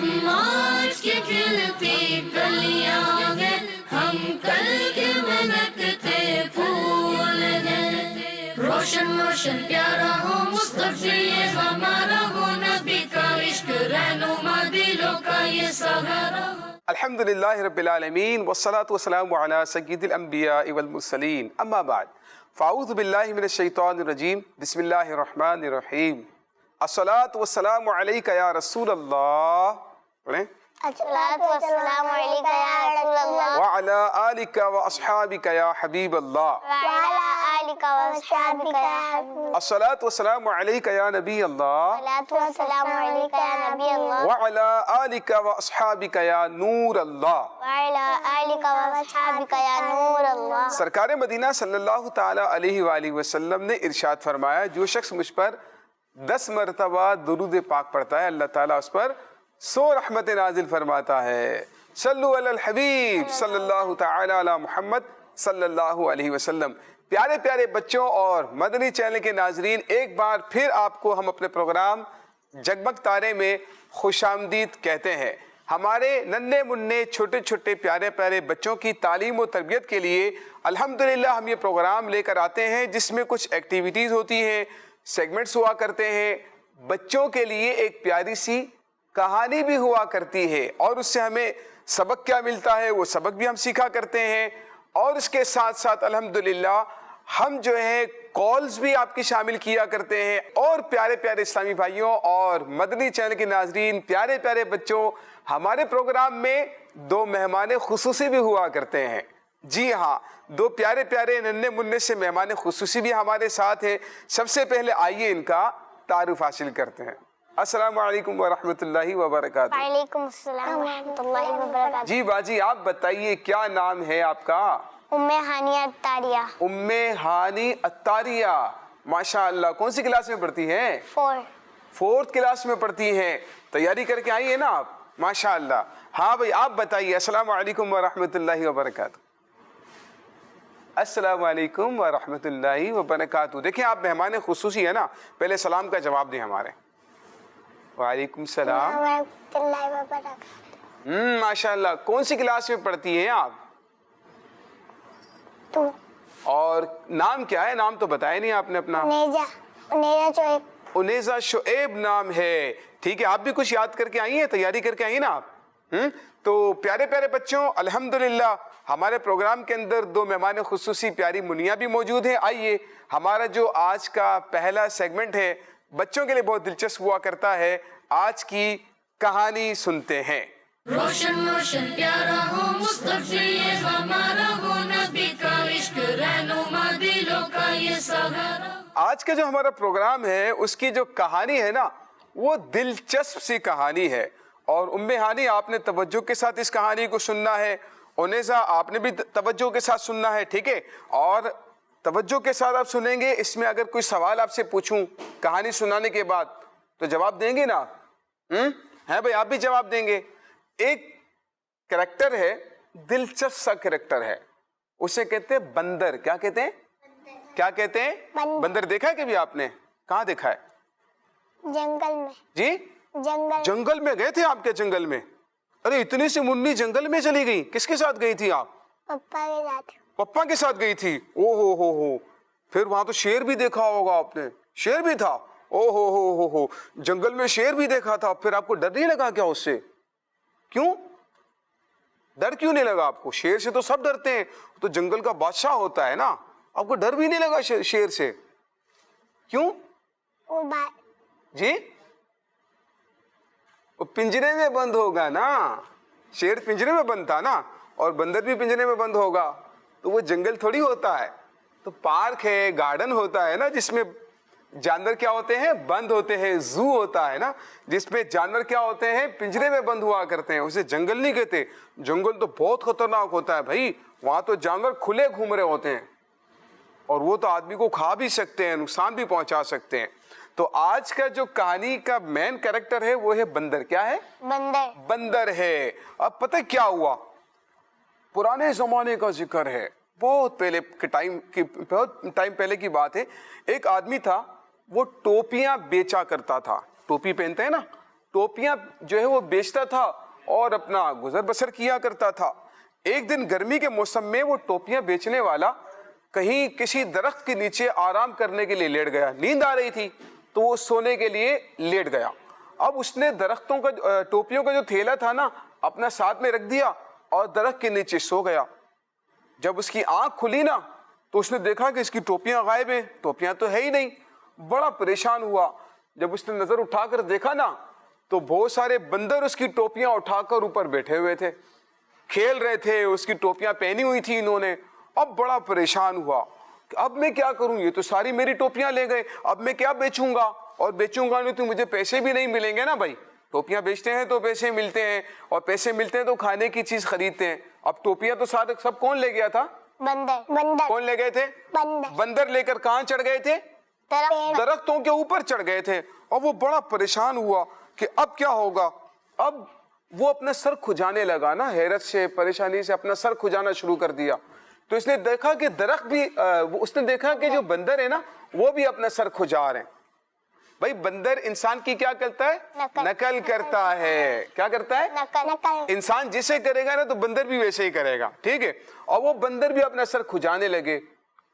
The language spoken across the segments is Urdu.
ہم آج کے کھلتی کلیاں ہیں، ہم کل کے مہکتے پھول ہیں، روشن روشن پیارا ہو مصطفی یہ ہمارا ہو، نبی کا عشق رہنما دلوں کا یہ سہارا ہو۔ الحمدللہ رب العالمین والصلاة والسلام علی سید الانبیاء والمرسلین، اما بعد فاعوذ باللہ من الشیطان الرجیم، بسم اللہ الرحمن الرحیم۔ الصلاة والسلام علیکہ یا رسول اللہ، پڑھیں، الصلاۃ والسلام علیکہ یا رسول اللہ وعلی آلکہ واصحابکہ یا حبیب اللہ، وعلی آلکہ واصحابکہ یا حبیب اللہ، الصلاة والسلام علیکہ یا نبی اللہ، الصلاۃ والسلام علیکہ یا نبی اللہ وعلی آلکہ واصحابکہ یا نور اللہ۔ وعلی آلکہ واصحابکہ یا نور اللہ۔ سرکار مدینہ صلی اللہ تعالی علیہ وآلہ وسلم نے ارشاد فرمایا، جو شخص مجھ پر 10 مرتبہ درود پاک پڑھتا ہے، اللہ تعالیٰ اس پر 100 رحمت نازل فرماتا ہے۔ صلو علی الحبیب صلی اللہ تعالی علی محمد صلی اللہ علیہ وسلم۔ پیارے پیارے بچوں اور مدنی چینل کے ناظرین، ایک بار پھر آپ کو ہم اپنے پروگرام جگمگ تارے میں خوش آمدید کہتے ہیں۔ ہمارے ننھے منھے چھوٹے چھوٹے پیارے پیارے بچوں کی تعلیم و تربیت کے لیے الحمدللہ ہم یہ پروگرام لے کر آتے ہیں، جس میں کچھ ایکٹیویٹیز ہوتی ہیں، سیگمنٹس ہوا کرتے ہیں، بچوں کے لیے ایک پیاری سی کہانی بھی ہوا کرتی ہے، اور اس سے ہمیں سبق کیا ملتا ہے وہ سبق بھی ہم سیکھا کرتے ہیں، اور اس کے ساتھ ساتھ الحمدللہ ہم جو ہے کالز بھی آپ کی شامل کیا کرتے ہیں۔ اور پیارے پیارے اسلامی بھائیوں اور مدنی چینل کے ناظرین، پیارے پیارے بچوں، ہمارے پروگرام میں 2 مہمان خصوصی بھی ہوا کرتے ہیں۔ جی ہاں، 2 پیارے پیارے ننھے منھے سے مہمان خصوصی بھی ہمارے ساتھ ہیں۔ سب سے پہلے آئیے ان کا تعارف حاصل کرتے ہیں۔ السلام علیکم ورحمۃ اللہ وبرکاتہ۔ وعلیکم السلام ورحمۃ اللہ وبرکاتہ۔ جی باجی، آپ بتائیے کیا نام ہے آپ کا؟ ام ہانیہ عطاریہ۔ ام ہانی عطاریہ، ماشاء اللہ۔ کون سی کلاس میں پڑھتی ہیں؟ 4th کلاس میں پڑھتی ہیں۔ تیاری کر کے آئی ہیں نا آپ؟ ماشاء اللہ۔ ہاں بھائی، آپ بتائیے۔ السلام علیکم ورحمۃ اللہ وبرکاتہ۔ السلام علیکم ورحمۃ اللہ وبرکاتہ۔ دیکھیں، آپ مہمان خصوصی ہے نا، پہلے سلام کا جواب دیں ہمارے۔ وعلیکم السلام ورحمۃ اللہ وبرکاتہ۔ ماشاء اللہ۔ کون سی کلاس میں پڑھتی ہیں آپ؟ 2۔ اور نام کیا ہے؟ نام تو بتایا نہیں آپ نے اپنا۔ انیزہ شعیب۔ انیزہ شعیب نام ہے، ٹھیک ہے۔ آپ بھی کچھ یاد کر کے آئی ہیں، تیاری کر کے آئی ہیں نا آپ؟ تو پیارے پیارے بچوں، الحمدللہ ہمارے پروگرام کے اندر 2 مہمان خصوصی پیاری منیاں بھی موجود ہیں۔ آئیے، ہمارا جو آج کا پہلا سیگمنٹ ہے، بچوں کے لیے بہت دلچسپ ہوا کرتا ہے۔ آج کی کہانی سنتے ہیں۔ روشن روشن پیارا ہو مصطفی یہ ہمارا ہو، نبی کا عشق رہنما دلوں کا یہ سہارا ہو۔ آج کا جو ہمارا پروگرام ہے، اس کی جو کہانی ہے نا، وہ دلچسپ سی کہانی ہے، اور ام ہانی آپ نے توجہ کے ساتھ اس کہانی کو سننا ہے۔ انیزہ آپ نے بھی توجہ کے ساتھ سننا ہے، ٹھیک ہے؟ اور توجہ کے ساتھ آپ سنیں گے۔ اس میں اگر کوئی سوال آپ سے پوچھوں کہانی سنانے کے بعد تو جواب دیں گے نا؟ ہے بھائی، آپ بھی جواب دیں گے۔ ایک کریکٹر ہے، دلچسپ سا کریکٹر ہے، اسے کہتے ہیں بندر۔ کیا کہتے ہیں؟ کیا کہتے ہیں؟ بندر۔ دیکھا ہے کبھی آپ نے؟ کہاں دیکھا ہے؟ جنگل میں۔ جی؟ جنگل میں گئے تھے آپ کے؟ جنگل میں؟ ارے اتنی سی منی جنگل میں چلی گئی؟ کس کے ساتھ گئی تھی آپ؟ پپا کے ساتھ۔ پپا کے ساتھ گئی تھی؟ او ہو۔ پھر وہاں تو شیر بھی دیکھا ہوگا آپ نے؟ شیر بھی تھا؟ او ہو، جنگل میں شیر بھی دیکھا تھا۔ پھر آپ کو ڈر نہیں لگا کیا اس سے؟ کیوں ڈر کیوں نہیں لگا آپ کو؟ شیر سے تو سب ڈرتے ہیں، تو جنگل کا بادشاہ ہوتا ہے نا، آپ کو ڈر بھی نہیں لگا شیر سے؟ کیوں؟ جی؟ وہ پنجرے میں بند ہوگا نا، شیر پنجرے میں بند تھا نا، اور بندر بھی پنجرے میں بند ہوگا، تو وہ جنگل تھوڑی ہوتا ہے۔ تو پارک ہے، گارڈن ہوتا ہے نا، جس میں جانور کیا ہوتے ہیں؟ بند ہوتے ہیں۔ زو ہوتا ہے نا، جس میں جانور کیا ہوتے ہیں؟ پنجرے میں بند ہوا کرتے ہیں، اسے جنگل نہیں کہتے۔ جنگل تو بہت خطرناک ہوتا ہے بھائی، وہاں تو جانور کھلے گھوم رہے ہوتے ہیں، اور وہ تو آدمی کو کھا بھی سکتے ہیں، نقصان بھی پہنچا سکتے ہیں۔ تو آج کا جو کہانی کا مین کریکٹر ہے وہ ہے بندر۔ کیا ہے؟ بندر ہے۔ اب پتہ کیا ہوا؟ پرانے زمانے کا ذکر ہے، بہت ٹائم پہلے کی بات ہے۔ ایک آدمی تھا، وہ ٹوپیاں بیچا کرتا تھا۔ ٹوپی پہنتے ہیں نا، ٹوپیاں جو ہے وہ بیچتا تھا اور اپنا گزر بسر کیا کرتا تھا۔ ایک دن گرمی کے موسم میں وہ ٹوپیاں بیچنے والا کہیں کسی درخت کے نیچے آرام کرنے کے لیے لیٹ گیا، نیند آ رہی تھی تو وہ سونے کے لیے لیٹ گیا۔ اب اس نے درختوں کا ٹوپیوں کا جو تھیلا تھا نا اپنا ساتھ میں رکھ دیا اور درخت کے نیچے سو گیا۔ جب اس کی آنکھ کھلی نا تو اس نے دیکھا کہ اس کی ٹوپیاں غائب ہیں، ٹوپیاں تو ہے ہی نہیں۔ بڑا پریشان ہوا۔ جب اس نے نظر اٹھا کر دیکھا نا تو بہت سارے بندر اس کی ٹوپیاں اٹھا کر اوپر بیٹھے ہوئے تھے، کھیل رہے تھے، اس کی ٹوپیاں پہنی ہوئی تھی انہوں نے۔ اب بڑا پریشان ہوا کہ اب میں کیا کروں، یہ تو ساری میری ٹوپیاں لے گئے، اب میں کیا بیچوں گا، اور بیچوں گا نہیں تو مجھے پیسے بھی نہیں ملیں گے نا بھائی، ٹوپیاں بیچتے ہیں تو پیسے ملتے ہیں، اور پیسے ملتے ہیں تو کھانے کی چیز خریدتے ہیں۔ اب ٹوپیاں تو سارے سب کون لے گیا تھا؟ بندر کون لے گئے تھے؟ بندر لے کر کہاں چڑھ گئے تھے؟ درختوں کے اوپر چڑھ گئے تھے۔ اور وہ بڑا پریشان ہوا کہ اب کیا ہوگا۔ اب وہ اپنا سر کھجانے لگا نا، حیرت سے پریشانی سے اپنا سر کھجانا شروع کر دیا۔ تو اس نے دیکھا کہ درخت بھی اس نے دیکھا کہ جو بندر ہے نا وہ بھی اپنا سر کھجا رہے ہیں۔ بھائی بندر انسان کی کیا کرتا ہے؟ نقل کرتا ہے۔ کیا کرتا ہے؟ نقل۔ انسان جسے کرے گا نا تو بندر بھی ویسے ہی کرے گا، ٹھیک ہے۔ اور وہ بندر بھی اپنا سر کھجانے لگے۔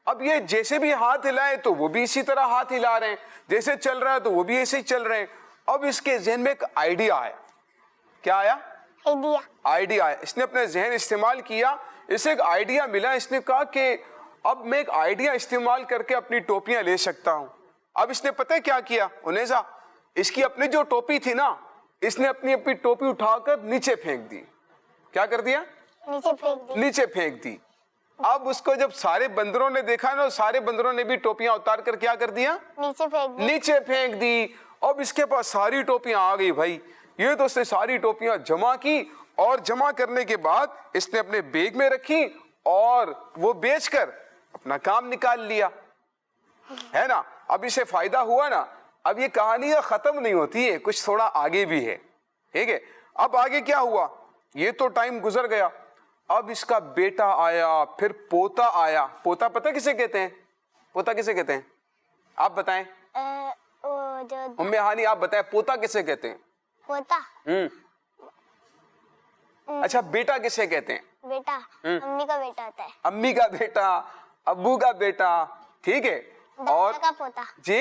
اب یہ جیسے بھی ہاتھ ہلائے تو وہ بھی اسی طرح ہاتھ ہلا رہے ہیں، جیسے چل رہا ہے تو وہ بھی ایسے ہی چل رہے ہیں۔ اب اس کے ذہن میں ایک آئیڈیا آیا۔ کیا آیا؟ آئیڈیا آیا۔ اس نے اپنا ذہن استعمال کیا، اسے ایک آئیڈیا ملا۔ اس نے کہا کہ اب میں ایک آئیڈیا استعمال کر کے اپنی ٹوپیاں لے سکتا ہوں۔ اب اس نے پتہ کیا کیا انیسا، اس کی اپنی جو ٹوپی تھی نا اس نے اپنی ٹوپی اٹھا کر نیچے پھینک دی۔ کیا کر دیا؟ نیچے پھینک دی۔ اب اس کو جب سارے بندروں نے دیکھا نا، سارے بندروں نے بھی ٹوپیاں اتار کر کیا کر دیا؟ نیچے پھینک دی۔ اب اس کے پاس ساری ٹوپیاں آ گئی بھائی۔ یہ تو اس نے ساری ٹوپیاں جمع کی، اور جمع کرنے کے بعد اس نے اپنے بیگ میں رکھی اور وہ بیچ کر اپنا کام نکال لیا، ہے نا۔ اب اسے فائدہ ہوا نا۔ اب یہ کہانی ختم نہیں ہوتی ہے، کچھ تھوڑا آگے بھی ہے، ٹھیک ہے۔ اب آگے کیا ہوا، یہ تو ٹائم گزر گیا۔ اب اس کا بیٹا آیا، پھر پوتا آیا۔ پوتا پتہ کسے کہتے ہیں؟ پوتا کسے کہتے ہیں؟ آپ بتائیں ام ہانی، آپ بتائیں پوتا کسے کہتے ہیں؟ پوتا اچھا، بیٹا کسے کہتے ہیں؟ بیٹا امی کا بیٹا ہوتا ہے۔ امی کا بیٹا، ابو کا بیٹا، ٹھیک ہے۔ اور دادا کا پوتا۔ جی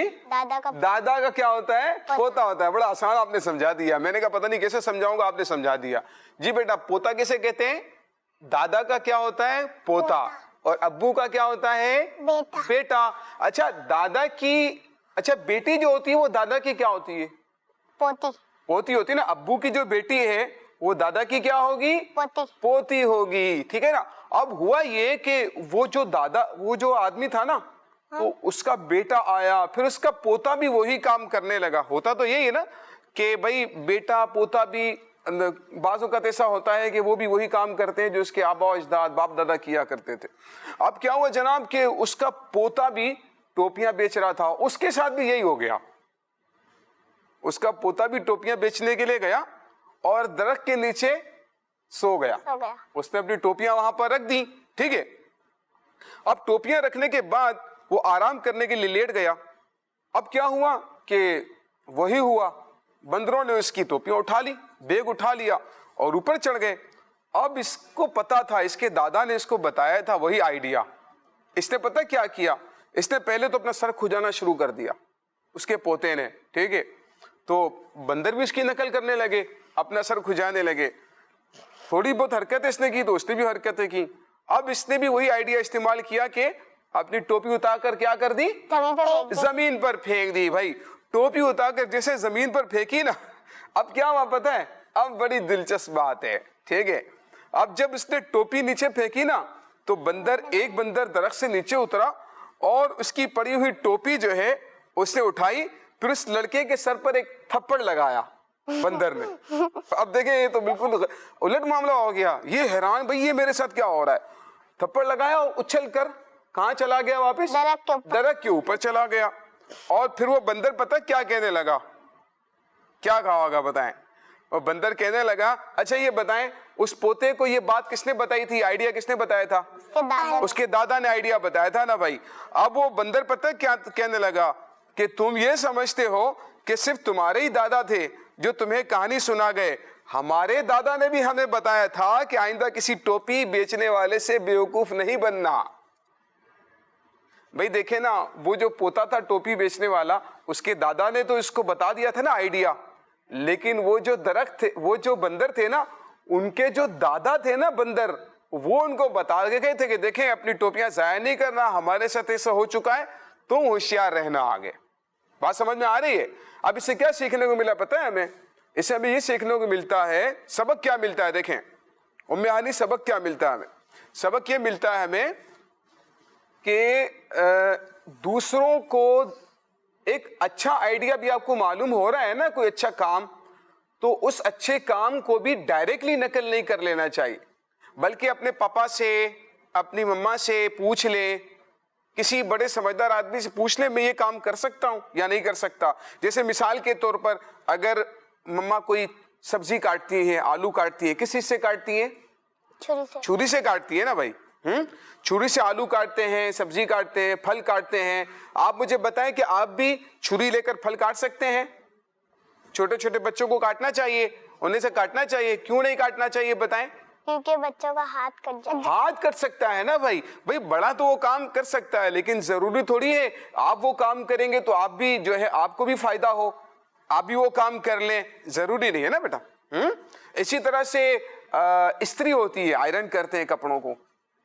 دادا کا کیا ہوتا ہے؟ پوتا ہوتا ہے۔ بڑا آسان آپ نے سمجھا دیا، میں نے کہا پتہ نہیں کیسے سمجھاؤں گا، آپ نے سمجھا دیا۔ جی بیٹا، پوتا کسے کہتے ہیں؟ دادا کا کیا ہوتا ہے؟ پوتا۔ اور ابو کا کیا ہوتا ہے؟ بیٹا۔ اچھا دادا کی، اچھا بیٹی جو ہوتی ہے وہ دادا کی کیا ہوتی ہے؟ پوتی ہوتی ہے نا۔ ابو کی جو بیٹی ہے وہ دادا کی کیا ہوگی؟ پوتی ہوگی، ٹھیک ہے نا۔ اب ہوا یہ کہ وہ جو آدمی تھا نا تو اس کا بیٹا آیا، پھر اس کا پوتا بھی وہی کام کرنے لگا۔ ہوتا تو یہی ہے نا کہ بھائی بیٹا پوتا بھی بعض اوقات ایسا ہوتا ہے کہ وہ بھی وہی کام کرتے ہیں جو اس کے آبا و اجداد باپ دادا کیا کرتے تھے۔ اب کیا ہوا جناب کہ اس کا پوتا بھی ٹوپیاں بیچ رہا تھا، اس کے ساتھ بھی یہی ہو گیا۔ اس کا پوتا بھی ٹوپیاں بیچنے کے لیے گیا اور درخت کے نیچے سو گیا۔ اس نے اپنی ٹوپیاں وہاں پر رکھ دی، ٹھیک ہے۔ اب ٹوپیاں رکھنے کے بعد وہ آرام کرنے کے لیے لیٹ گیا۔ اب کیا ہوا کہ وہی ہوا، بندروں نے اس کی ٹوپیاں اٹھا لی، بیگ اٹھا لیا اور اوپر چڑھ گئے۔ اب اس کو پتا تھا، اس کے دادا نے اس کو بتایا تھا وہی آئیڈیا۔ اس نے پتہ کیا کیا، اس نے پہلے تو اپنا سر کھجانا شروع کر دیا اس کے پوتے نے، ٹھیک ہے۔ تو بندر بھی اس کی نقل کرنے لگے، اپنا سر کھجانے لگے۔ تھوڑی بہت حرکت اس نے کی تو اس نے بھی حرکتیں کی۔ اب اس نے بھی وہی آئیڈیا استعمال کیا کہ اپنی ٹوپی اتار کر کیا کر دی؟ زمین پر پھینک دی۔ بھائی ٹوپی اتار کر جیسے زمین پر پھینکی نا، اب کیا ہوا پتہ ہے؟ اب بڑی دلچسپ بات ہے، ٹھیک ہے۔ اب جب اس نے ٹوپی نیچے پھینکی نا تو ایک بندر درخت سے نیچے اترا اور اس کی پڑی ہوئی ٹوپی جو ہے اس نے اٹھائی، پھر اس لڑکے کے سر پر ایک تھپڑ لگایا بندر نے۔ اب دیکھیں یہ تو بالکل الٹ معاملہ ہو گیا۔ یہ حیران، بھئی یہ میرے ساتھ کیا ہو رہا ہے؟ تھپڑ لگایا اور اچھل کر کہاں چلا گیا؟ واپس درخت کے اوپر چلا گیا۔ اور پھر وہ بندر پتہ کیا کہنے لگا؟ کیا کہا ہوگا بتائیں؟ اور بندر کہنے لگا، اچھا یہ بتائیں اس پوتے کو یہ بات کس نے بتائی تھی؟ آئیڈیا کس نے بتایا تھا؟ اس کے دادا نے آئیڈیا بتایا تھا نا بھائی۔ اب وہ بندر پتہ کیا کہنے لگا کہ تم یہ سمجھتے ہو کہ صرف تمہارے ہی دادا تھے، جو تمہیں کہانی سنا گئے، ہمارے دادا نے بھی ہمیں بتایا تھا کہ آئندہ کسی ٹوپی بیچنے والے سے بیوقوف نہیں بننا۔ بھئی دیکھیں نا، وہ جو پوتا تھا ٹوپی بیچنے والا، اس کے دادا نے تو اس کو بتا دیا تھا نا آئیڈیا، لیکن وہ جو درخت تھے، وہ جو بندر تھے نا، ان کے جو دادا تھے نا بندر، وہ ان کو بتا گئے تھے کہ دیکھیں اپنی ٹوپیاں ضائع نہیں کرنا، ہمارے ساتھ ایسا ہو چکا ہے، تم ہوشیار رہنا آگے۔ بات سمجھ میں آ رہی ہے؟ اب اس سے کیا سیکھنے کو ملا پتہ ہے ہمیں؟ اس سے ہمیں یہ سیکھنے کو ملتا ہے، سبق کیا ملتا ہے؟ دیکھیں ام ہانی، سبق کیا ملتا ہے ہمیں؟ سبق یہ ملتا ہے ہمیں کہ دوسروں کو ایک اچھا آئیڈیا بھی آپ کو معلوم ہو رہا ہے نا، کوئی اچھا کام، تو اس اچھے کام کو بھی ڈائریکٹلی نقل نہیں کر لینا چاہیے، بلکہ اپنے پاپا سے، اپنی مما سے پوچھ لیں، کسی بڑے سمجھدار آدمی سے پوچھ لیں میں یہ کام کر سکتا ہوں یا نہیں کر سکتا۔ جیسے مثال کے طور پر اگر مما کوئی سبزی کاٹتی ہیں، آلو کاٹتی ہیں، کس چیز سے کاٹتی ہیں؟ چھری سے کاٹتی ہے نا بھائی، چھری سے آلو کاٹتے ہیں، سبزی کاٹتے ہیں، پھل کاٹتے ہیں۔ آپ مجھے بتائیں کہ آپ بھی چھری لے کر پھل کاٹ سکتے ہیں؟ چھوٹے چھوٹے بچوں کو کاٹنا چاہیے، انہیں سے کاٹنا چاہیے، کیوں نہیں کاٹنا چاہیے بتائیں؟ کیونکہ بچوں کا ہاتھ کٹ جاتا ہے۔ ہاتھ کٹ سکتا ہے نا بھائی، بڑا تو وہ کام کر سکتا ہے، لیکن ضروری تھوڑی ہے آپ وہ کام کریں گے تو آپ بھی جو ہے آپ کو بھی فائدہ ہو، آپ بھی وہ کام کر لیں، ضروری نہیں ہے نا بیٹا۔ اسی طرح سے استری ہوتی ہے، آئرن کرتے ہیں کپڑوں کو،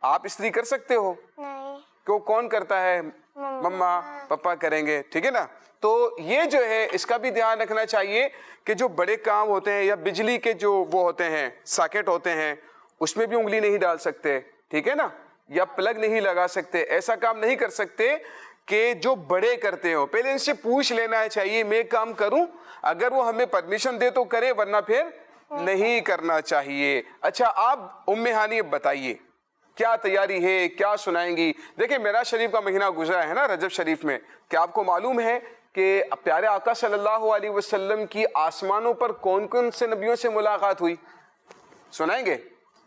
آپ استری کر سکتے ہو؟ نہیں۔ کون کرتا ہے؟ مما پپا کریں گے، ٹھیک ہے نا۔ تو یہ جو ہے اس کا بھی دھیان رکھنا چاہیے کہ جو بڑے کام ہوتے ہیں یا بجلی کے جو وہ ہوتے ہیں ساکٹ ہوتے ہیں، اس میں بھی انگلی نہیں ڈال سکتے، ٹھیک ہے نا، یا پلگ نہیں لگا سکتے، ایسا کام نہیں کر سکتے کہ جو بڑے کرتے ہو۔ پہلے ان سے پوچھ لینا چاہیے میں کام کروں، اگر وہ ہمیں پرمیشن دے تو کریں، ورنہ پھر نہیں کرنا چاہیے۔ اچھا آپ ام ہانی بتائیے کیا تیاری ہے، کیا سنائیں گی؟ دیکھیں میرا شریف کا مہینہ گزرا ہے نا رجب شریف میں، کیا آپ کو معلوم ہے کہ پیارے آقا صلی اللہ علیہ وسلم کی آسمانوں پر کون کون سے نبیوں سے ملاقات ہوئی؟ سنائیں گے؟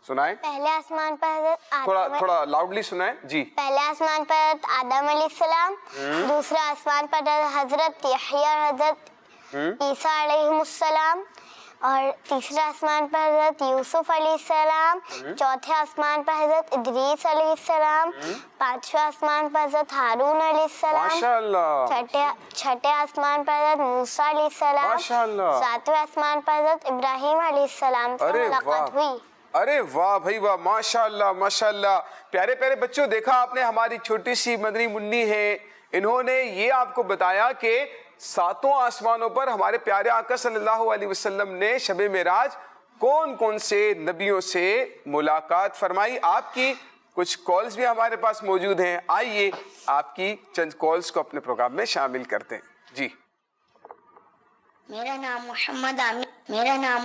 سنائیں۔ پہلے آسمان پر حضرت آدم، تھوڑا لاؤڈلی سنائیں جی۔ پہلے آسمان پر حضرت آدم علیہ السلام، دوسرے آسمان پر حضرت یحییٰ اور حضرت عیسیٰ علیہ السلام، اور تیسرے آسمان پر حضرت یوسف علیہ السلام، چوتھے آسمان پر حضرت ادریس علیہ السلام، پانچویں آسمان پر حضرت ہارون علیہ السلام، ماشاءاللہ، چھٹے آسمان پر حضرت موسیٰ علیہ السلام، ماشاءاللہ، ساتویں آسمان پر حضرت ابراہیم علیہ السلام سے ملاقات ہوئی۔ ارے واہ بھائی واہ، ماشاءاللہ ماشاءاللہ۔ پیارے پیارے بچوں، دیکھا آپ نے ہماری چھوٹی سی مدنی منی ہے، انہوں نے یہ آپ کو بتایا کہ ساتوں آسمانوں پر ہمارے پیارے آقا صلی اللہ علیہ وسلم نے شب معراج کون کون سے نبیوں سے ملاقات فرمائی۔ آپ کی کچھ کالز بھی ہمارے پاس موجود ہیں، آئیے آپ کی چند کالز کو اپنے پروگرام میں شامل کرتے ہیں جی۔ میرا نام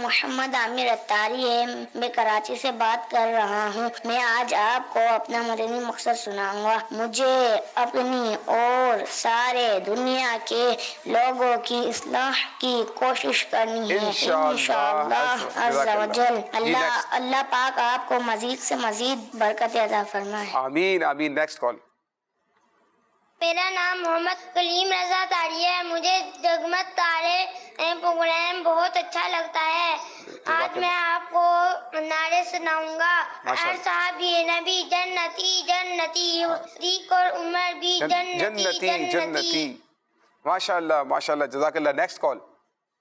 محمد عامر اتاری ہے، میں کراچی سے بات کر رہا ہوں۔ میں آج آپ کو اپنا مدنی مقصد سناؤں گا۔ مجھے اپنی اور سارے دنیا کے لوگوں کی اصلاح کی کوشش کرنی ہے انشاءاللہ عز و جل۔ اللہ پاک آپ کو مزید سے مزید برکت عطا فرمائے، آمین آمین۔ Next call. میرا نام محمد کلیم رضا تاری ہے، مجھے جگمگ تارے پروگرام بہت اچھا لگتا ہے۔ آج میں آپ کو نعرے سناؤں گا۔ ہر صحابی نبی جنتی جنتی، صدیق اور عمر بھی جنتی جنتی۔ ماشاءاللہ ماشاءاللہ، جزاک اللہ۔ Next call.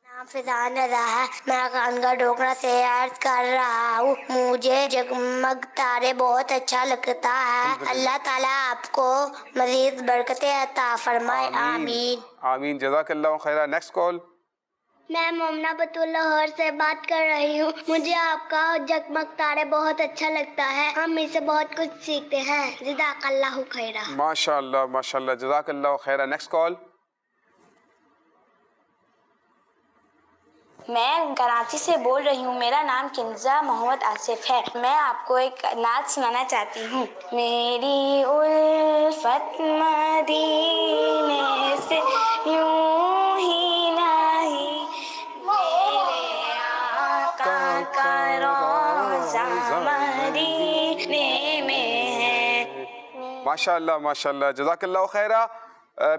نام فضان رضا ہے، میں خانگاہ ڈھوکرا سے عرض کر رہا ہوں، مجھے جگمگ تارے بہت اچھا لگتا ہے۔ اللہ تعالیٰ آپ کو مزید برکتیں عطا فرمائے، آمین آمین، جزاک اللہ خیرہ۔ Next call. میں مومنہ بطول لاہور سے بات کر رہی ہوں، مجھے آپ کا جگمگ تارے بہت اچھا لگتا ہے، ہم اس سے بہت کچھ سیکھتے ہیں، جزاک اللہ خیرہ۔ ماشاءاللہ ماشاءاللہ، جزاک اللہ خیرہ۔ Next call. میں کراچی سے بول رہی ہوں، میرا نام کنزہ محمد آصف ہے، میں آپ کو ایک نعت سنانا چاہتی ہوں۔ میری الفت مدینے سے یوں ہی نہیں، میرے آقا کا روضہ مدینے میں ہے۔ ماشاءاللہ ماشاءاللہ، جزاک اللہ خیرہ۔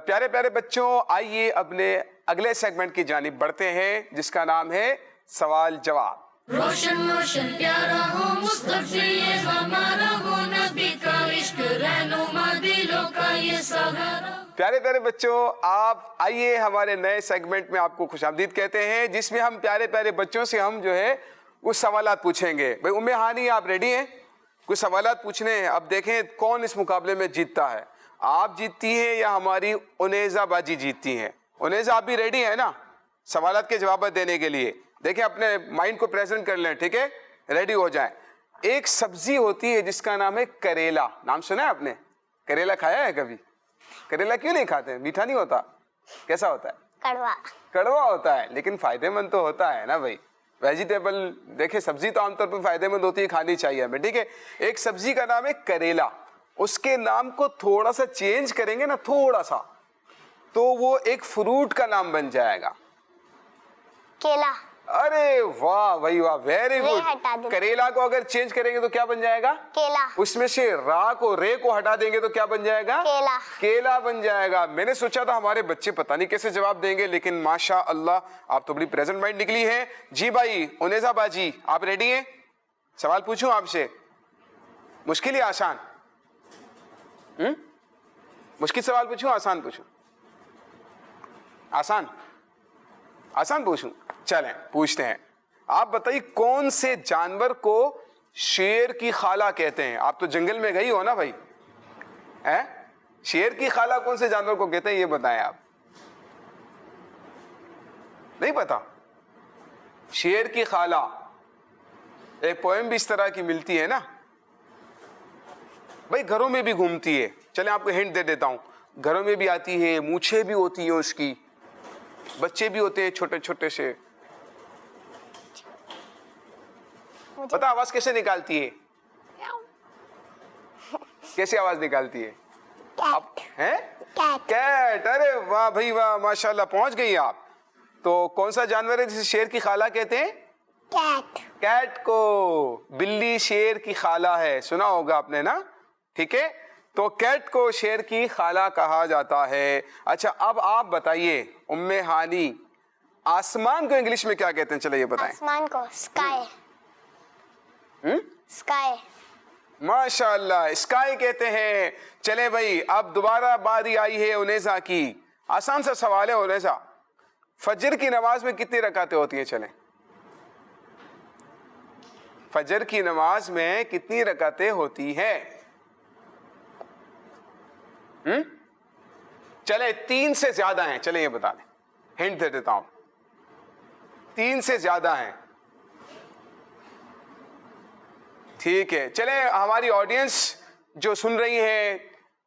پیارے پیارے بچوں، آئیے اپنے اگلے سیگمنٹ کی جانب بڑھتے ہیں جس کا نام ہے سوال جواب. روشن روشن پیارا ہو مصطفی یہ ہمارا ہو نبی کا عشق رہنما دلوں کا یہ سہارا. پیارے پیارے بچوں آپ آئیے ہمارے نئے سیگمنٹ میں آپ کو خوش آمدید کہتے ہیں جس میں ہم پیارے پیارے بچوں سے ہم جو ہے وہ سوالات پوچھیں گے. بھائی ام ہانی آپ ریڈی ہیں؟ کچھ سوالات پوچھنے ہیں. اب دیکھیں کون اس مقابلے میں جیتتا ہے, آپ جیتتی ہیں یا ہماری انیزہ باجی جیتتی ہیں. انیزہ آپ بھی ریڈی ہیں نا سوالات کے جوابات دینے کے لیے؟ دیکھیں اپنے مائنڈ کو پریزنٹ کر لیں, ٹھیک ہے, ریڈی ہو جائیں. ایک سبزی ہوتی ہے جس کا نام ہے کریلا. نام سنا ہے آپ نے؟ کریلا کھایا ہے کبھی؟ کریلا کیوں نہیں کھاتے؟ میٹھا نہیں ہوتا؟ کیسا ہوتا ہے؟ کڑوا. کڑوا ہوتا ہے لیکن فائدے مند تو ہوتا ہے نا بھائی. ویجیٹیبل دیکھیں سبزی تو عام طور پہ فائدے مند ہوتی ہے, کھانی چاہیے ہمیں, ٹھیک ہے. ایک سبزی کا نام ہے کریلا, اس کے نام کو تھوڑا سا چینج کریں گے نا, تھوڑا سا, تو وہ ایک فروٹ کا نام بن جائے گا. کیلا. ارے واہ بھائی واہ, ویری رے ہٹا گڈ. دیں. کریلا کو اگر چینج کریں گے تو کیا بن جائے گا؟ کیلا. اس میں سے را کو رے کو ہٹا دیں گے تو کیا بن جائے گا؟ کیلا. کیلا بن جائے گا. میں نے سوچا تھا ہمارے بچے پتہ نہیں کیسے جواب دیں گے, لیکن ماشاء اللہ آپ تو بڑی پریزنٹ مائنڈ نکلی ہے. جی بھائی انیزہ باجی آپ ریڈی ہیں؟ سوال پوچھوں آپ سے؟ مشکل یا آسان؟ مشکل سوال پوچھوں آسان پوچھوں؟ آسان آسان پوچھوں؟ چلیں پوچھتے ہیں. آپ بتائیے کون سے جانور کو شیر کی خالہ کہتے ہیں؟ آپ تو جنگل میں گئی ہو نا بھائی, شیر کی خالہ کون سے جانور کو کہتے ہیں یہ بتائیں. آپ نہیں پتا؟ شیر کی خالہ ایک پوئم بھی اس طرح کی ملتی ہے نا بھائی, گھروں میں بھی گھومتی ہے. چلیں آپ کو ہنٹ دے دیتا ہوں, گھروں میں بھی آتی ہے, مونچھیں بھی ہوتی ہیں اس کی, بچے بھی ہوتے ہیں چھوٹے چھوٹے سے. پتا آواز کیسے نکالتی ہے؟ کیسے آواز نکالتی ہے؟ کیٹ. ارے واہ بھائی واہ, ماشاءاللہ پہنچ گئی آپ. تو کون سا جانور ہے جسے شیر کی خالہ کہتے ہیں؟ کیٹ. کیٹ کو. بلی شیر کی خالہ ہے, سنا ہوگا آپ نے نا, ٹھیک ہے. تو کیٹ کو شیر کی خالہ کہا جاتا ہے. اچھا اب آپ بتائیے ام ہانی, آسمان کو انگلش میں کیا کہتے ہیں؟ چلے یہ بتائیں. آسمان کو اسکائی. اسکائی. ماشاء اللہ اسکائی کہتے ہیں. چلے بھائی اب دوبارہ باری آئی ہے انیزہ کی. آسان سا سوال ہے انیزہ, فجر کی نماز میں کتنی رکعتیں ہوتی ہیں؟ چلیں فجر کی نماز میں کتنی رکعتیں ہوتی ہیں؟ چلے 3 سے زیادہ ہیں. چلیں یہ بتا دیں, ہنٹ دے دیتا ہوں, 3 سے زیادہ ہیں. ٹھیک ہے. چلیں ہماری آڈینس جو سن رہی ہے,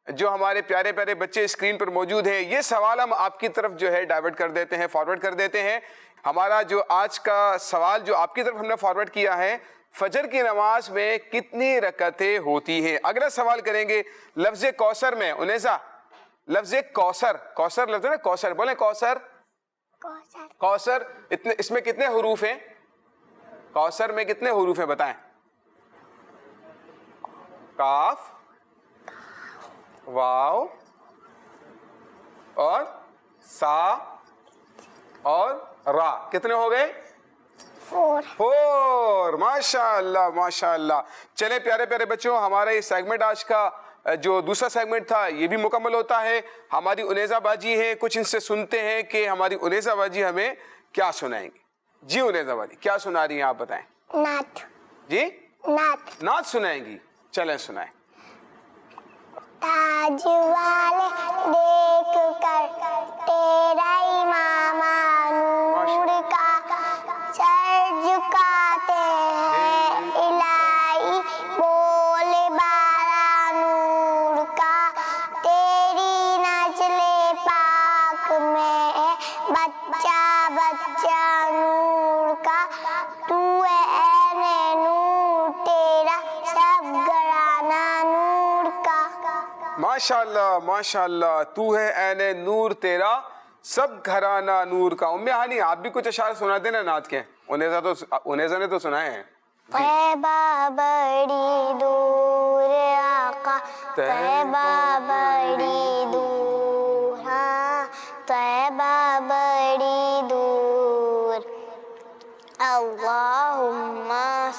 جو ہمارے پیارے پیارے بچے اسکرین پر موجود ہیں, یہ سوال ہم آپ کی طرف جو ہے ڈائیورٹ کر دیتے ہیں, فارورڈ کر دیتے ہیں. ہمارا جو آج کا سوال جو آپ کی طرف ہم نے فارورڈ کیا ہے, فجر کی نماز میں کتنی رکعتیں ہوتی ہیں. اگلا سوال کریں گے لفظ کوثر میں. انیزہ لفظ کوثر, کوثر لفظ ہے نا, کوثر بولیں. کوثر کوثر اس میں کتنے حروف ہیں؟ کوثر میں کتنے حروف ہیں بتائیں؟ کاف, واو اور سا اور را. کتنے ہو گئے؟ 4. ماشاء اللہ ماشاء اللہ. چلیں پیارے پیارے بچوں, ہمارا یہ سیگمنٹ آج کا جو دوسرا سیگمنٹ تھا یہ بھی مکمل ہوتا ہے. ہماری انیزہ باجی ہیں, کچھ ان سے سنتے ہیں کہ ہماری انیزہ باجی ہمیں کیا سنائیں گی. جی انیزہ باجی کیا سنا رہی ہیں آپ بتائیں؟ نعت. جی نعت. نعت سنائیں گی. چلیں سنائیں. تاج والے دیکھ کر تیرا امام نور کا سر جھکاتے ہیں, الہی بول بارا نور کا, تیری نسل پاک میں بچہ بچہ نور کا, تو ہے نور تیرا سب گھرانہ نور کا. ماشاءاللہ ماشاءاللہ, تو ہے عین نور تیرا سب گھرانہ نور کا. ام ہانی آپ بھی کچھ اشعار سنا دینا نعت کے. انیزہ نے تو سنائے ہیں. طیبہ بڑی دور آقا, طیبہ بڑی دور, ہاں طیبہ بڑی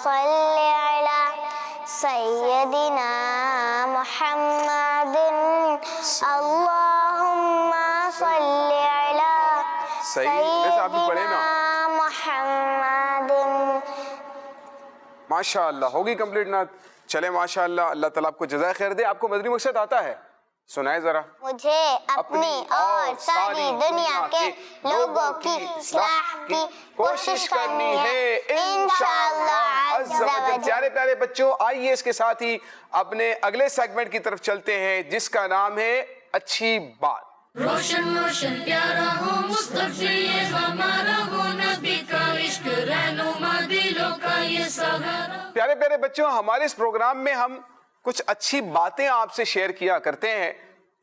صل علی سیدنا محمد اللہم صل علی صحیح آپ بھی پڑھیں نا. سیدنا محمد. ماشاء اللہ ہوگی کمپلیٹ نعت. چلے ماشاء اللہ, اللہ تعالیٰ آپ کو جزائے خیر دے. آپ کو مدنی مقصد آتا ہے؟ سنائے ذرا. مجھے اپنی اور ساری دنیا کے لوگوں کی اصلاح کی کوشش کرنی ہے انشاءاللہ عز و جل. پیارے پیارے بچوں, آئیے اس کے ساتھ ہی اپنے اگلے سیگمنٹ کی طرف چلتے ہیں جس کا نام ہے اچھی بات. روشن روشن پیارا ہو مصطفی یہ ہمارا ہو, نبی کا عشق رہنما دلوں کا یہ سہارا. پیارے پیارے بچوں, ہمارے اس پروگرام میں ہم کچھ اچھی باتیں آپ سے شیئر کیا کرتے ہیں.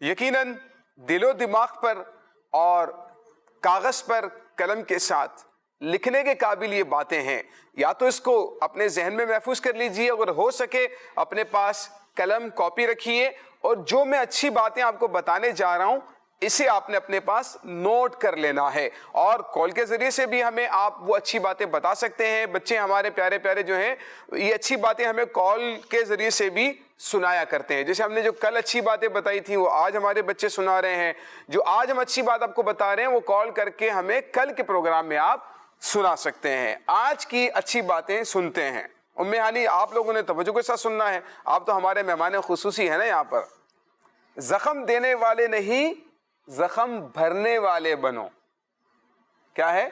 یقیناً دل و دماغ پر اور کاغذ پر قلم کے ساتھ لکھنے کے قابل یہ باتیں ہیں. یا تو اس کو اپنے ذہن میں محفوظ کر لیجئے, اگر ہو سکے اپنے پاس قلم کاپی رکھیے, اور جو میں اچھی باتیں آپ کو بتانے جا رہا ہوں اسے آپ نے اپنے پاس نوٹ کر لینا ہے. اور کال کے ذریعے سے بھی ہمیں آپ وہ اچھی باتیں بتا سکتے ہیں. بچے ہمارے پیارے پیارے جو ہیں یہ اچھی باتیں ہمیں کال کے ذریعے سے بھی سنایا کرتے ہیں. جیسے ہم نے جو کل اچھی باتیں بتائی تھیں وہ آج ہمارے بچے سنا رہے ہیں. جو آج ہم اچھی بات آپ کو بتا رہے ہیں وہ کال کر کے ہمیں کل کے پروگرام میں آپ سنا سکتے ہیں. آج کی اچھی باتیں سنتے ہیں. ام ہانی, آپ لوگوں نے توجہ کے ساتھ سننا ہے, آپ تو ہمارے مہمان خصوصی ہیں نا یہاں پر. زخم دینے والے نہیں, زخم بھرنے والے بنو. کیا ہے؟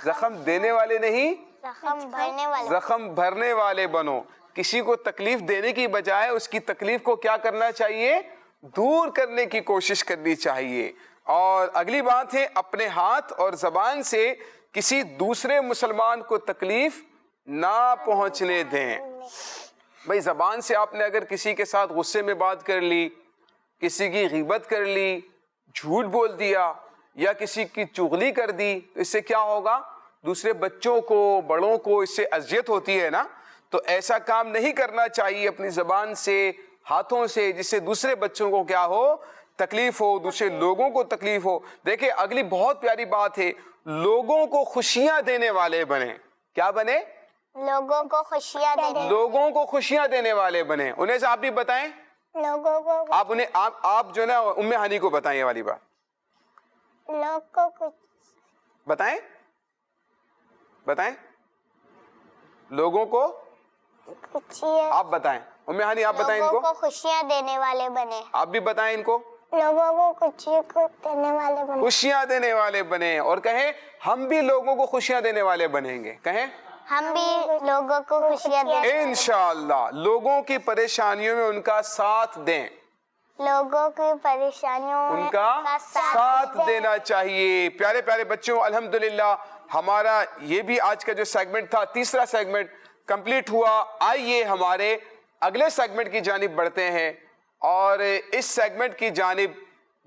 زخم دینے والے نہیں, زخم بھرنے والا. زخم بھرنے والے بنو. کسی کو تکلیف دینے کی بجائے اس کی تکلیف کو کیا کرنا چاہیے؟ دور کرنے کی کوشش کرنی چاہیے. اور اگلی بات ہے, اپنے ہاتھ اور زبان سے کسی دوسرے مسلمان کو تکلیف نہ پہنچنے دیں. بھئی زبان سے آپ نے اگر کسی کے ساتھ غصے میں بات کر لی, کسی کی غیبت کر لی, جھوٹ بول دیا یا کسی کی چغلی کر دی, اس سے کیا ہوگا؟ دوسرے بچوں کو, بڑوں کو اس سے اذیت ہوتی ہے نا. تو ایسا کام نہیں کرنا چاہیے اپنی زبان سے, ہاتھوں سے, جس سے دوسرے بچوں کو کیا ہو؟ تکلیف ہو, دوسرے لوگوں کو تکلیف ہو. دیکھیں اگلی بہت پیاری بات ہے, لوگوں کو خوشیاں دینے والے بنیں. کیا بنے؟ لوگوں کو خوشیاں دینے. لوگوں کو خوشیاں دینے والے بنیں. انہیں سے آپ بھی بتائیں, لوگوں کو آپ انہیں آپ جو نا ام ہانی کو بتائیں یہ والی بات. لوگوں کو بتائیں بتائیں لوگوں کو خوشیاں. آپ بتائیں. ام ہانی آپ بتائیں ان لوگوں کو. کو خوشیاں دینے والے بنے. آپ بھی بتائیں ان کو. لوگوں کو خوشیاں کو دینے والے بنے. خوشیاں دینے والے بنیں. اور کہیں ہم بھی لوگوں کو خوشیاں دینے والے بنیں گے. کہیں ہم بھی لوگوں کو خوشیاں دیں. انشاءاللہ لوگوں کی پریشانیوں میں ان کا ساتھ دیں. لوگوں کی پریشانیوں میں ان کا ساتھ دینا چاہیے. پیارے پیارے بچوں, الحمدللہ ہمارا یہ بھی آج کا جو سیگمنٹ تھا, تیسرا سیگمنٹ کمپلیٹ ہوا. آئیے ہمارے اگلے سیگمنٹ کی جانب بڑھتے ہیں. اور اس سیگمنٹ کی جانب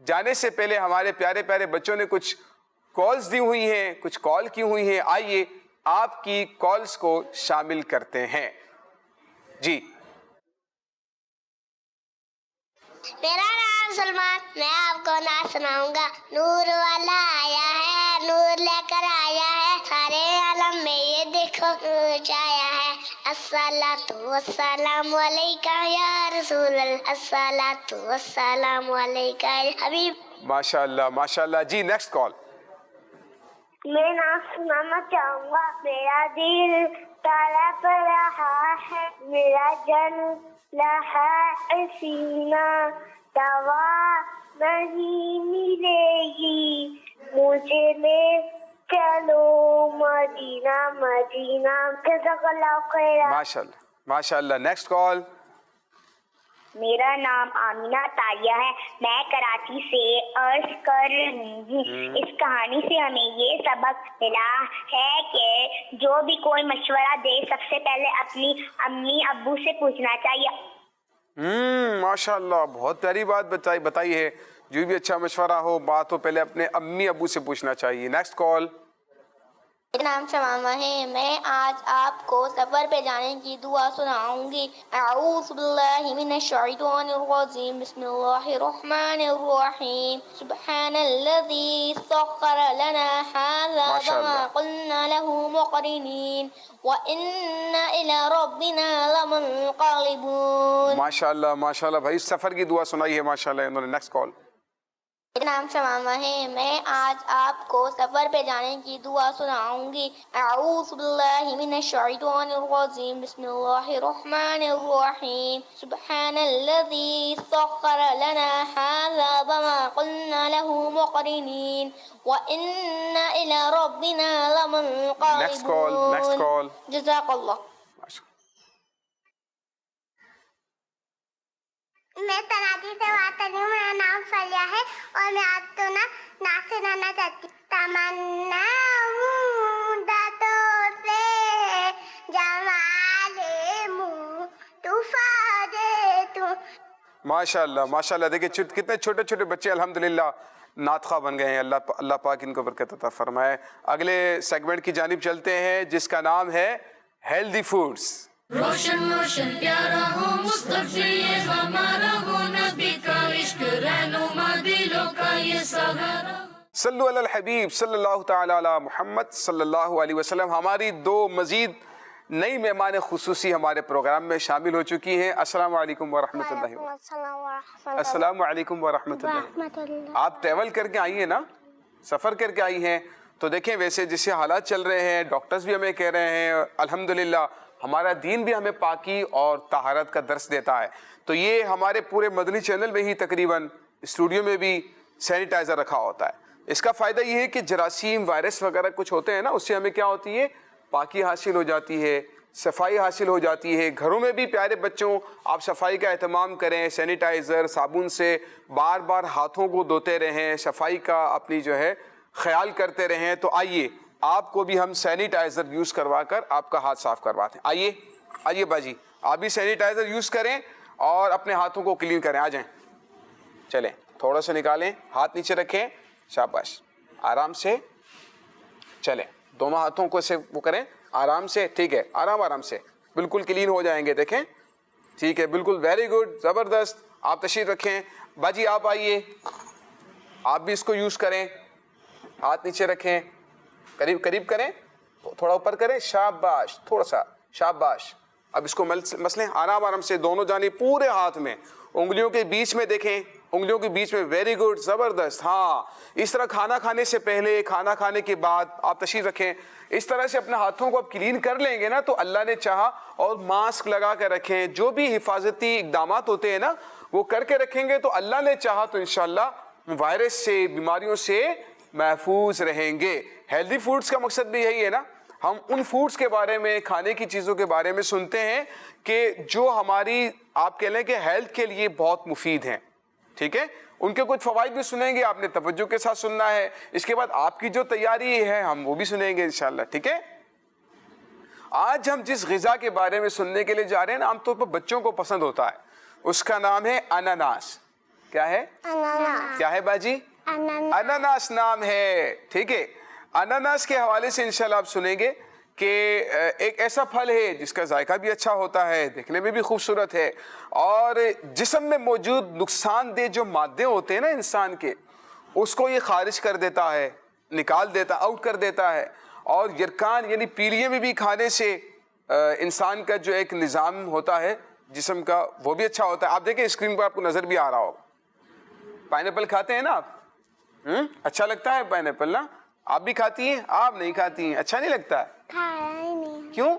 جانے سے پہلے ہمارے پیارے پیارے بچوں نے کچھ کالز دی ہوئی ہیں, کچھ کال کی ہوئی ہیں. آئیے آپ کی کالز کو شامل کرتے ہیں. جی میرا نام سلمان, میں آپ کو نعت سناؤں گا. نور والا آیا ہے, نور لے کر آیا ہے, سارے عالم میں یہ دیکھو نور چھایا ہے. الصلاۃ والسلام علیکہ یا رسول اللہ, الصلاۃ والسلام علیکہ یا حبیب. ماشاء اللہ ماشاء اللہ. جی نیکسٹ کال. میں نام سنانا چاہوں گا. میرا دل تڑپ رہا ہے, میرا جن لہا سینہ, دوا نہیں ملے گی مجھے, میں چلو مدینہ مدینہ. جزاک اللہ خیر. ماشاء اللہ ماشاء اللہ. Next call. میرا نام آمینہ طاہیہ ہے, میں کراچی سے عرض کر رہی ہوں. اس کہانی سے ہمیں یہ سبق ملا ہے کہ جو بھی کوئی مشورہ دے سب سے پہلے اپنی امی ابو سے پوچھنا چاہیے. ماشاء اللہ بہت پیاری بات بتائی ہے. جو بھی اچھا مشورہ ہو, بات ہو, پہلے اپنے امی ابو سے پوچھنا چاہیے. Next call. میرا نام شمامہ ہے، میں آج آپ کو سفر پہ جانے کی دعا سناؤں گی۔ اعوذ باللہ من الشیطان الرجیم، بسم اللہ الرحمن الرحیم، سبحان الذی سخر لنا هذا وما كنا له مقرنین وَإِنَّ إِلَىٰ رَبِّنَا لَمُنقَلِبُونَ۔ ماشاءاللہ ماشاءاللہ بھائی، سفر کی دعا سنائی ہے ماشاءاللہ انہوں نے۔ Next call. میرا نام شمامہ ہے، میں آج آپ کو سفر پہ جانے کی دعا سناؤں گی۔ اعوذ باللہ من الشیطان الرجیم، بسم اللہ الرحمن الرحیم، سبحان الذی سخر لنا هذا وما كنا له مقرنین وَإِنَّ إِلَىٰ رَبِّنَا لَمُنقَلِبُونَ۔ Next call. جزاک اللہ۔ میں تناجی سے بات کر رہی ہوں، میرا نام فلیہ ہے اور میں آج تو نعت سنانا چاہتی ہوں۔ تمنا مدتوں سے جمال تو ماشاءاللہ ماشاءاللہ، دیکھیں کتنے چھوٹے چھوٹے بچے الحمدللہ نعت خواہ بن گئے ہیں۔ اللہ پاک ان کو برکت عطا فرمائے۔ اگلے سیگمنٹ کی جانب چلتے ہیں جس کا نام ہے ہیلدی فوڈز۔ روشن روشن پیارا ہو مصطفی یہ ہمارا، ہو نبی کا عشق رہنما دلوں کا یہ سہارا۔ صلو علی الحبیب صلی اللہ تعالی علی محمد صلی اللہ علیہ وسلم۔ ہماری دو مزید نئی مہمان خصوصی ہمارے پروگرام میں شامل ہو چکی ہیں۔ السلام علیکم ورحمۃ اللہ وبرکاتہ۔ السلام علیکم ورحمۃ اللہ۔ آپ ٹریول کر کے آئی ہیں نا، سفر کر کے آئی ہیں، تو دیکھیں ویسے جیسے حالات چل رہے ہیں، ڈاکٹرز بھی ہمیں کہہ رہے ہیں الحمدللہ ہمارا دین بھی ہمیں پاکی اور طہارت کا درس دیتا ہے، تو یہ ہمارے پورے مدنی چینل میں ہی تقریباً اسٹوڈیو میں بھی سینیٹائزر رکھا ہوتا ہے۔ اس کا فائدہ یہ ہے کہ جراثیم وائرس وغیرہ کچھ ہوتے ہیں نا، اس سے ہمیں کیا ہوتی ہے، پاکی حاصل ہو جاتی ہے، صفائی حاصل ہو جاتی ہے۔ گھروں میں بھی پیارے بچوں آپ صفائی کا اہتمام کریں، سینیٹائزر صابن سے بار بار ہاتھوں کو دھوتے رہیں، صفائی کا اپنی جو ہے خیال کرتے رہیں۔ تو آئیے آپ کو بھی ہم سینیٹائزر یوز کروا کر آپ کا ہاتھ صاف کرواتے ہیں۔ آئیے باجی، آپ بھی سینیٹائزر یوز کریں اور اپنے ہاتھوں کو کلین کریں۔ آ جائیں، چلیں تھوڑا سا نکالیں، ہاتھ نیچے رکھیں، شاباش، آرام سے چلیں، دونوں ہاتھوں کو ایسے وہ کریں آرام سے، ٹھیک ہے، آرام سے بالکل کلین ہو جائیں گے۔ دیکھیں ٹھیک ہے، بالکل ویری گڈ، زبردست۔ آپ تشریف رکھیں باجی، آپ آئیے، آپ بھی اس کو یوز کریں، ہاتھ نیچے رکھیں، قریب کریں، تھوڑا اوپر کریں، شاباش، تھوڑا سا، شاباش۔ اب اس کو مسلیں آرام سے، دونوں جانب پورے ہاتھ میں، انگلیوں کے بیچ میں دیکھیں، انگلیوں کے بیچ میں، ویری گڈ، زبردست۔ ہاں، اس طرح کھانا کھانے سے پہلے، کھانا کھانے کے بعد آپ تشریف رکھیں، اس طرح سے اپنے ہاتھوں کو آپ کلین کر لیں گے نا تو اللہ نے چاہا، اور ماسک لگا کے رکھیں، جو بھی حفاظتی اقدامات ہوتے ہیں نا وہ کر کے رکھیں گے تو اللہ نے چاہا تو انشاءاللہ وائرس سے، بیماریوں سے محفوظ رہیں گے۔ ہیلدی فوڈز کا مقصد بھی یہی ہے نا، ہم ان فوڈز کے بارے میں، کھانے کی چیزوں کے بارے میں سنتے ہیں کہ جو ہماری آپ کہہ لیں کہ ہیلتھ کے لیے بہت مفید ہیں، ٹھیک ہے، ان کے کچھ فوائد بھی سنیں گے، آپ نے توجہ کے ساتھ سننا ہے، اس کے بعد آپ کی جو تیاری ہے ہم وہ بھی سنیں گے انشاءاللہ، ٹھیک ہے۔ آج ہم جس غذا کے بارے میں سننے کے لیے جا رہے ہیں نا، عام طور پر بچوں کو پسند ہوتا ہے، اس کا نام ہے اناناس۔ کیا ہے؟ کیا ہے باجی؟ اناناس نام ہے، ٹھیک ہے۔ اناناس کے حوالے سے انشاءاللہ آپ سنیں گے کہ ایک ایسا پھل ہے جس کا ذائقہ بھی اچھا ہوتا ہے، دیکھنے میں بھی خوبصورت ہے، اور جسم میں موجود نقصان دہ جو مادے ہوتے ہیں نا انسان کے، اس کو یہ خارج کر دیتا ہے، نکال دیتا، آؤٹ کر دیتا ہے، اور یرکان یعنی پیلیے میں بھی کھانے سے انسان کا جو ایک نظام ہوتا ہے جسم کا وہ بھی اچھا ہوتا ہے۔ آپ دیکھیں اسکرین پر آپ کو نظر بھی آ رہا ہوگا، پائن ایپل کھاتے ہیں نا آپ؟ اچھا لگتا ہے پائن ایپل نا؟ آپ بھی کھاتی ہیں؟ آپ نہیں کھاتی ہیں، اچھا نہیں لگتا ہے؟ کیوں؟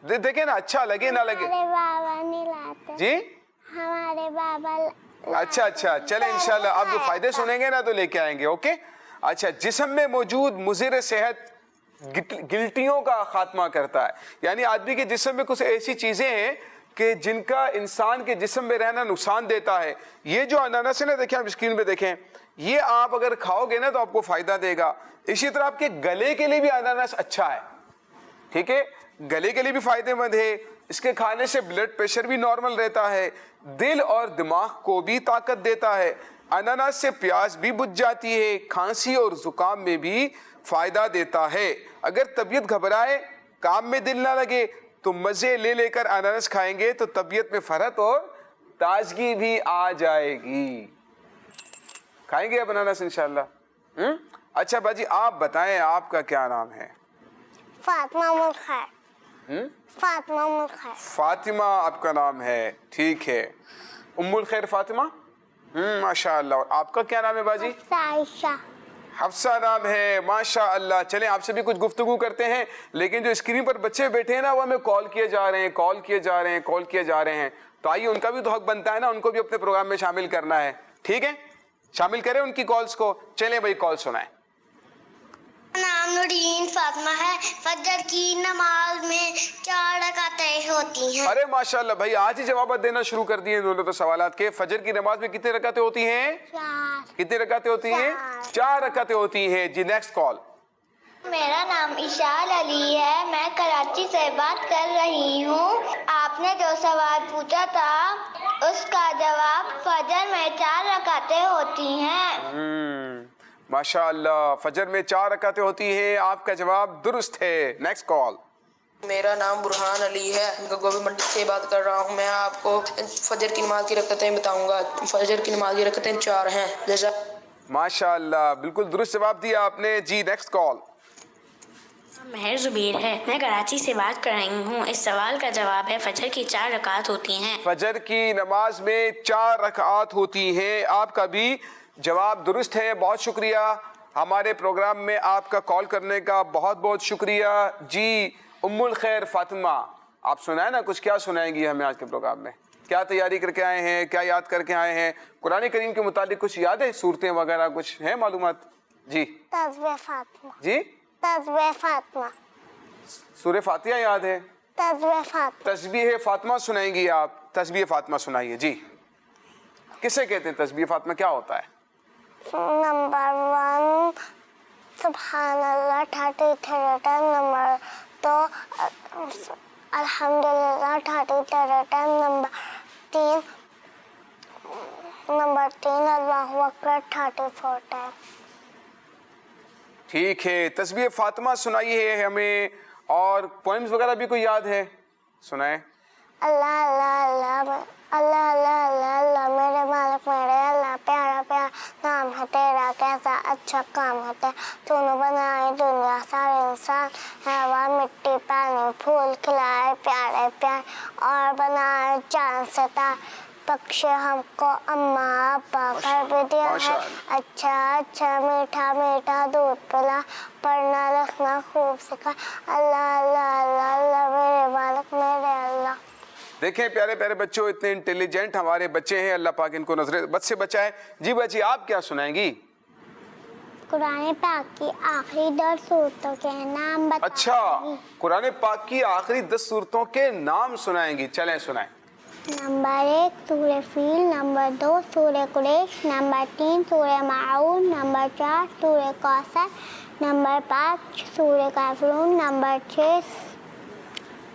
دیکھیں نا، اچھا لگے نہ لگے، ہمارے بابا نہیں لاتے، جی ہمارے بابا اچھا چلیں انشاءاللہ آپ جو فائدے سنیں گے نا تو لے کے آئیں گے، اوکے۔ اچھا، جسم میں موجود مضر صحت گلٹیوں کا خاتمہ کرتا ہے، یعنی آدمی کے جسم میں کچھ ایسی چیزیں ہیں کہ جن کا انسان کے جسم میں رہنا نقصان دیتا ہے۔ یہ جو اناناس ہے نا، دیکھیں آپ اسکرین پہ دیکھیں، یہ آپ اگر کھاؤ گے نا تو آپ کو فائدہ دے گا۔ اسی طرح آپ کے گلے کے لیے بھی اناناس اچھا ہے، ٹھیک ہے، گلے کے لیے بھی فائدہ مند ہے، اس کے کھانے سے بلڈ پریشر بھی نارمل رہتا ہے، دل اور دماغ کو بھی طاقت دیتا ہے، اناناس سے پیاس بھی بجھ جاتی ہے، کھانسی اور زکام میں بھی فائدہ دیتا ہے۔ اگر طبیعت گھبرائے، کام میں دل نہ لگے تو مزے لے لے کر اناناس کھائیں گے تو طبیعت میں فرحت اور تازگی بھی آ جائے گی۔ کھائیں گے اب اناناس انشاءاللہ؟ اچھا باجی آپ بتائیں آپ کا کیا نام ہے؟ فاطمہ ام الخیر۔ فاطمہ ام الخیر۔ فاطمہ آپ کا نام ہے، ٹھیک ہے۔ ام الخیر فاطمہ، ماشاءاللہ۔ اور آپ کا کیا نام ہے باجی؟ عائشہ۔ حفصہ نام ہے، ماشاءاللہ۔ چلیں آپ سے بھی کچھ گفتگو کرتے ہیں، لیکن جو اسکرین پر بچے بیٹھے ہیں نا وہ ہمیں کال کیے جا رہے ہیں، تو آئیے ان کا بھی تو حق بنتا ہے نا، ان کو بھی اپنے پروگرام میں شامل کرنا ہے، ٹھیک ہے؟ شامل کریں ان کی کالز کو۔ چلیں بھائی کال سنائیں۔ نام نورین فاطمہ ہے۔ فجر کی نماز میں 4 رکعتیں ہوتی ہیں۔ ارے ماشاءاللہ بھائی آج ہی جوابات دینا شروع کر دیے انہوں نے تو سوالات کے۔ فجر کی نماز میں کتنی رکعتیں ہوتی ہیں؟ 4۔ کتنی رکعتیں ہوتی ہیں؟ 4 رکعتیں ہوتی ہیں۔ جی نیکسٹ کال۔ میرا نام اشال علی ہے، میں کراچی سے بات کر رہی ہوں۔ آپ نے جو سوال پوچھا تھا اس کا جواب فجر میں 4 رکعتیں ہوتی ہیں۔ ماشاءاللہ فجر میں 4 رکعتیں ہوتی ہیں، آپ کا جواب درست ہے۔ Next call. میرا نام برہان علی ہے، میں گوبھی منڈی سے بات کر رہا ہوں۔ میں آپ کو فجر کی نماز کی رکعتیں بتاؤں گا۔ فجر کی نماز کی رکعتیں 4 ہیں۔ ماشاءاللہ بالکل درست جواب دیا آپ نے۔ جی نیکسٹ کال۔ مہر زبیر ہے، میں کراچی سے بات کر رہی ہوں۔ اس سوال کا جواب ہے فجر کی 4 رکعت ہوتی ہیں۔ فجر کی نماز میں 4 رکعات ہوتی ہیں، آپ کا بھی جواب درست ہے۔ بہت شکریہ، ہمارے پروگرام میں آپ کا کال کرنے کا بہت بہت شکریہ۔ جی ام الخیر فاطمہ آپ سنائیں نا کچھ، کیا سنائیں گی ہمیں آج کے پروگرام میں؟ کیا تیاری کر کے آئے ہیں، کیا یاد کر کے آئے ہیں؟ قرآن کریم کے متعلق کچھ یاد ہے، صورتیں وغیرہ کچھ ہیں معلومات؟ جی تسبیح فاطمہ۔ جی تسبیح فاطمہ۔ سورہ فاتحہ یاد ہے؟ تسبیح فاطمہ۔ تسبیح فاطمہ سنائیں گی آپ؟ تسبیح فاطمہ سنائیے جی۔ کسے کہتے ہیں تسبیح فاطمہ، کیا ہوتا ہے؟ نمبر 1 سبحان اللہ 33 ٹائم، نمبر 2 الحمدللہ 33 ٹائم، نمبر 3 اللہ اکبر 34 ٹائم۔ ٹھیک ہے، تسبیح فاطمہ سنائیے ہمیں۔ اور پوئمز وغیرہ بھی کوئی یاد ہے؟ سنائیں۔ اللہ اللہ اللہ اللہ اللہ اللہ اللہ میرے مالک میرے اللہ، پیارا پیارا نام ہے تیرا، کیسا اچھا کام ہے تیرا، تو نے بنائی دنیا سارے انسان، ہوا مٹی پانی پھول کھلائے پیارے پیارے، اور بنائے چاند ستارے، بخشے ہم کو اماں ابا کر بھی دیا ہے اچھا اچھا، میٹھا میٹھا دودھ پلا، پڑھنا لکھنا خوب سکھا، اللہ اللہ اللہ اللہ میرے مالک میرے اللہ۔ دیکھیں پیارے پیارے بچوں، اتنے انٹیلیجنٹ ہمارے بچے ہیں، اللہ پاک ان کو نظر بد سے بچائے۔ جی بچی آپ کیا سنائیں گی؟ قرآن پاک کی آخری 10 صورتوں کے نام بتائیں۔ اچھا قرآن پاک کی آخری 10 صورتوں کے نام سنائیں گی، چلیں سنائیں۔ نمبر 1 سورہ فیل، نمبر 2 سورہ قریش، نمبر 3 سورہ معون، نمبر 4 سورہ کوثر، نمبر 5 سورہ کافرون، نمبر 6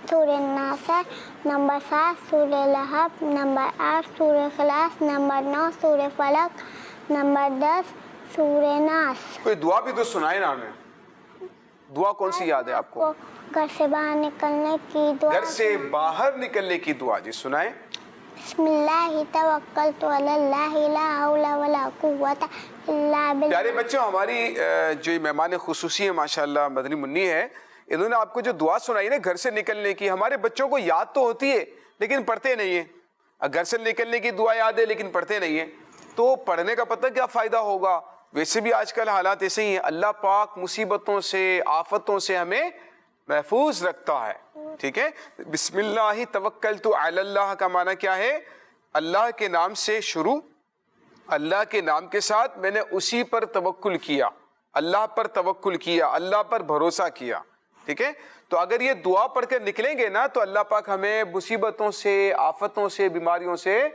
سورہ ناصر، نمبر 7 سورہ لہب، نمبر 8 سورہ اخلاص، نمبر 9 سورہ فلق، نمبر 10 سورہ ناس۔ کوئی دعا بھی تو سنائے نا ہمیں، دعا کون سی یاد ہے آپ کو؟ گھر سے باہر نکلنے کی دعا۔ گھر سے باہر نکلنے کی دعا جی سنائیں۔ بسم اللہ توکلت علی اللہ لا حول ولا قوت الا باللہ۔ پیارے بچوں، ہماری جو مہمان خصوصی ہیں ماشاءاللہ مدنی منی ہے، انہوں نے آپ کو جو دعا سنائی نا گھر سے نکلنے کی، ہمارے بچوں کو یاد تو ہوتی ہے لیکن پڑھتے نہیں ہیں۔ گھر سے نکلنے کی دعا یاد ہے لیکن پڑھتے نہیں ہیں، تو پڑھنے کا پتہ کیا فائدہ ہوگا؟ ویسے بھی آج کل حالات ایسے ہی ہیں، اللہ پاک مصیبتوں سے آفتوں سے ہمیں محفوظ رکھتا ہے، ٹھیک ہے؟ بسم اللہ توکلت علی اللہ کا معنی کیا ہے؟ اللہ کے نام سے شروع، اللہ کے نام کے ساتھ میں نے اسی پر توکل کیا، اللہ پر توکل کیا، اللہ پر بھروسہ کیا، ٹھیک ہے؟ تو اگر یہ دعا پڑھ کر نکلیں گے نا تو اللہ پاک ہمیں مصیبتوں سے آفتوں سے بیماریوں سے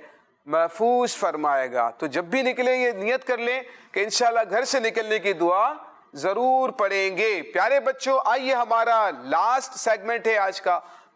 محفوظ فرمائے گا۔ تو جب بھی نکلیں یہ نیت کر لیں کہ انشاءاللہ گھر سے نکلنے کی دعا ضرور پڑھیں گے۔ پیارے بچوں، آئیے ہمارا لاسٹ سیگمنٹ ہے آج کا،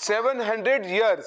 700 years,